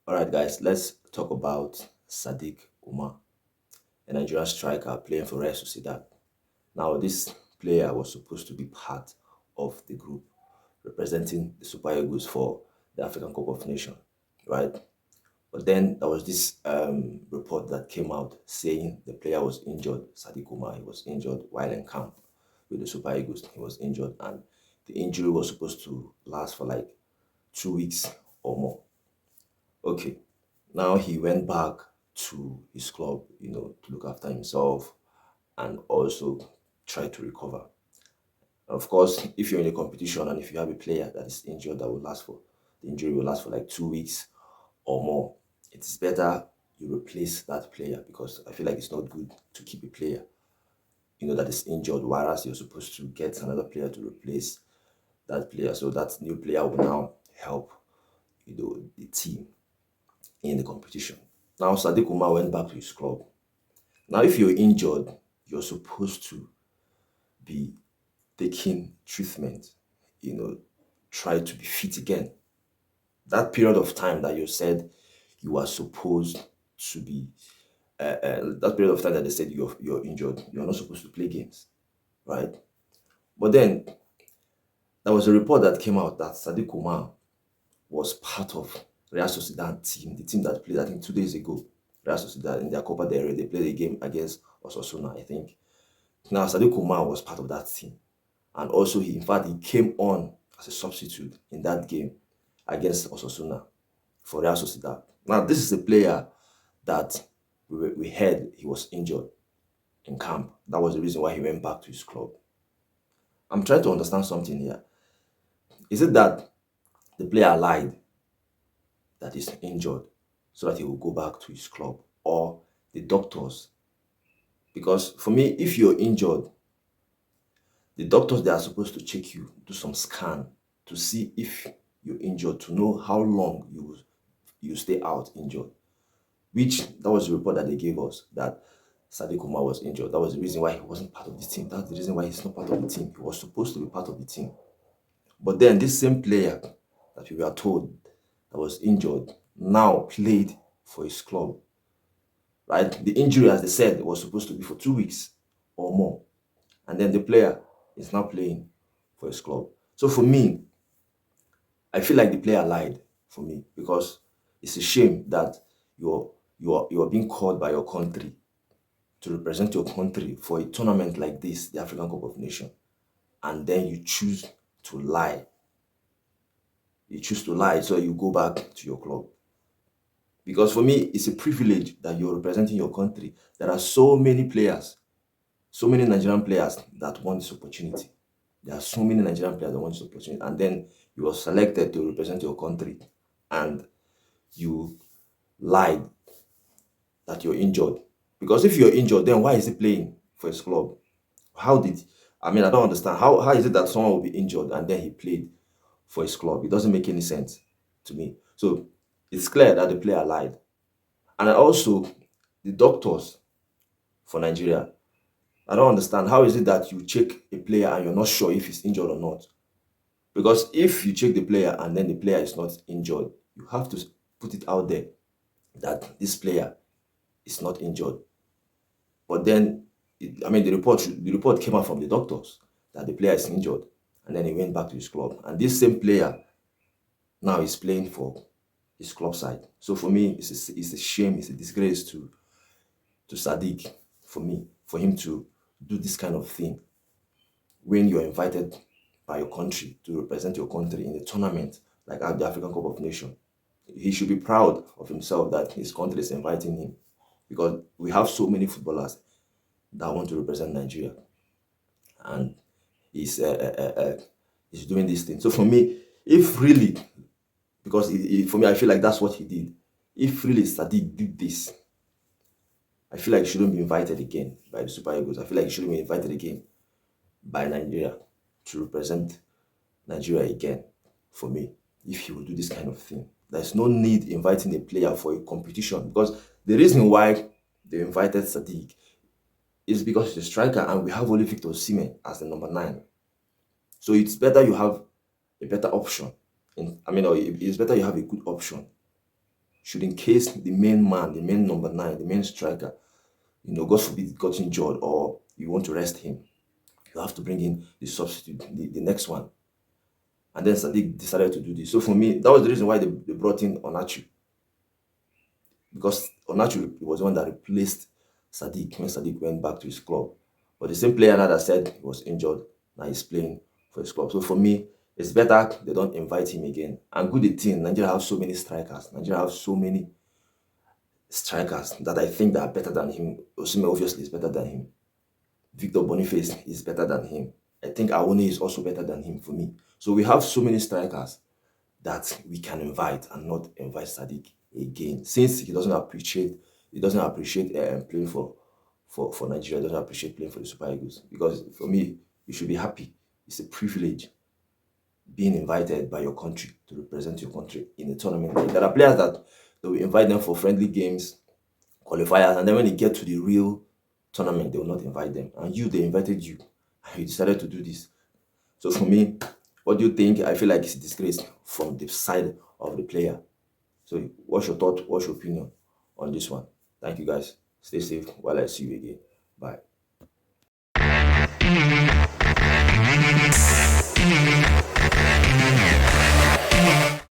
All right, guys, let's talk about Sadiq Umar, a Nigerian striker playing for Real Sociedad. Now, this player was supposed to be part of the group representing the Super Eagles for the African Cup of Nations, right? But then there was this report that came out saying the player was injured. Sadiq Umar, he was injured while in camp with the Super Eagles. He was injured, and the injury was supposed to last for like 2 weeks or more. Okay, now he went back to his club, to look after himself and also try to recover. Of course, if you're in a competition and if you have a player that is injured that will last for the injury will last for like 2 weeks or more, it's better you replace that player because I feel like it's not good to keep a player, that is injured, whereas you're supposed to get another player to replace that player. So that new player will now help, the team in the competition. Now Sadiq Umar went back to his club. Now, if you're injured, you're supposed to be taking treatment, try to be fit again. That period of time that you said you are supposed to be, that period of time that they said you're injured, you're not supposed to play games, right? But then there was a report that came out that Sadiq Umar was part of Real Sociedad team, the team that played, I think, 2 days ago. Real Sociedad in their Copa del Rey, they played a game against Osasuna, I think. Now, Sadiq Umar was part of that team. And also, in fact, he came on as a substitute in that game against Osasuna for Real Sociedad. Now, this is a player that we heard he was injured in camp. That was the reason why he went back to his club. I'm trying to understand something here. Is it that the player lied that he's injured so that he will go back to his club, or the doctors? Because for me, if you're injured, the doctors, they are supposed to check you, do some scan to see if you're injured, to know how long you stay out injured. Which that was the report that they gave us, that Sadiq Umar was injured. That was the reason why he wasn't part of the team. That's the reason why he's not part of the team. He was supposed to be part of the team. But then this same player that we were told that was injured now played for his club. Right? The injury, as they said, was supposed to be for 2 weeks or more. And then the player is now playing for his club. So for me, I feel like the player lied for me, because it's a shame that you are being called by your country to represent your country for a tournament like this, the African Cup of Nations, and then you choose to lie. You choose to lie so you go back to your club. Because for me, it's a privilege that you're representing your country. There are so many players, so many Nigerian players that want this opportunity. There are so many Nigerian players that want this opportunity. And then you were selected to represent your country and you lied that you're injured. Because if you're injured, then why is he playing for his club? I don't understand. How is it that someone will be injured and then he played for his club? It doesn't make any sense to me. So it's clear that the player lied. And also, the doctors for Nigeria, I don't understand. How is it that you check a player and you're not sure if he's injured or not? Because if you check the player and then the player is not injured, you have to put it out there that this player is not injured. But then, the report came out from the doctors that the player is injured, and then he went back to his club. And this same player now is playing for his club side. So for me, it's a shame, it's a disgrace to Sadiq, for me, for him to do this kind of thing when you're invited by your country to represent your country in a tournament like the African Cup of Nations. He should be proud of himself that his country is inviting him, because we have so many footballers that want to represent Nigeria, and he's doing this thing. So for me, if really, because for me, I feel like that's what he did. If really Sadiq did this, I feel like he shouldn't be invited again by the Super Eagles. I feel like he shouldn't be invited again by Nigeria to represent Nigeria again. For me, if he will do this kind of thing, there's no need inviting a player for a competition, because the reason why they invited Sadiq is because he's a striker and we have only Victor Osimhen as the number 9. So it's better you have a better option. It's better you have a good option should encase the main man, the main number 9, the main striker. God forbid, got injured or you want to rest him. You have to bring in the substitute, the next one. And then Sadiq decided to do this. So for me, that was the reason why they brought in Onachu. Because Onachu was the one that replaced Sadiq when Sadiq went back to his club. But the same player now that said he was injured, now he's playing for his club. So for me, it's better they don't invite him again. And good thing, Nigeria have so many strikers. Nigeria have so many strikers that I think that are better than him. Osimhen obviously is better than him. Victor Boniface is better than him. I think Awoni is also better than him for me. So we have so many strikers that we can invite and not invite Sadiq again, since he doesn't appreciate playing for Nigeria. Doesn't appreciate playing for the Super Eagles. Because for me, you should be happy. It's a privilege being invited by your country to represent your country in a tournament. There are players that they will invite them for friendly games, qualifiers, and then when they get to the real tournament, they will not invite them. And they invited you, and you decided to do this. So for me, what do you think? I feel like it's a disgrace from the side of the player. So what's your thought? What's your opinion on this one? Thank you guys. Stay safe while I see you again. Bye.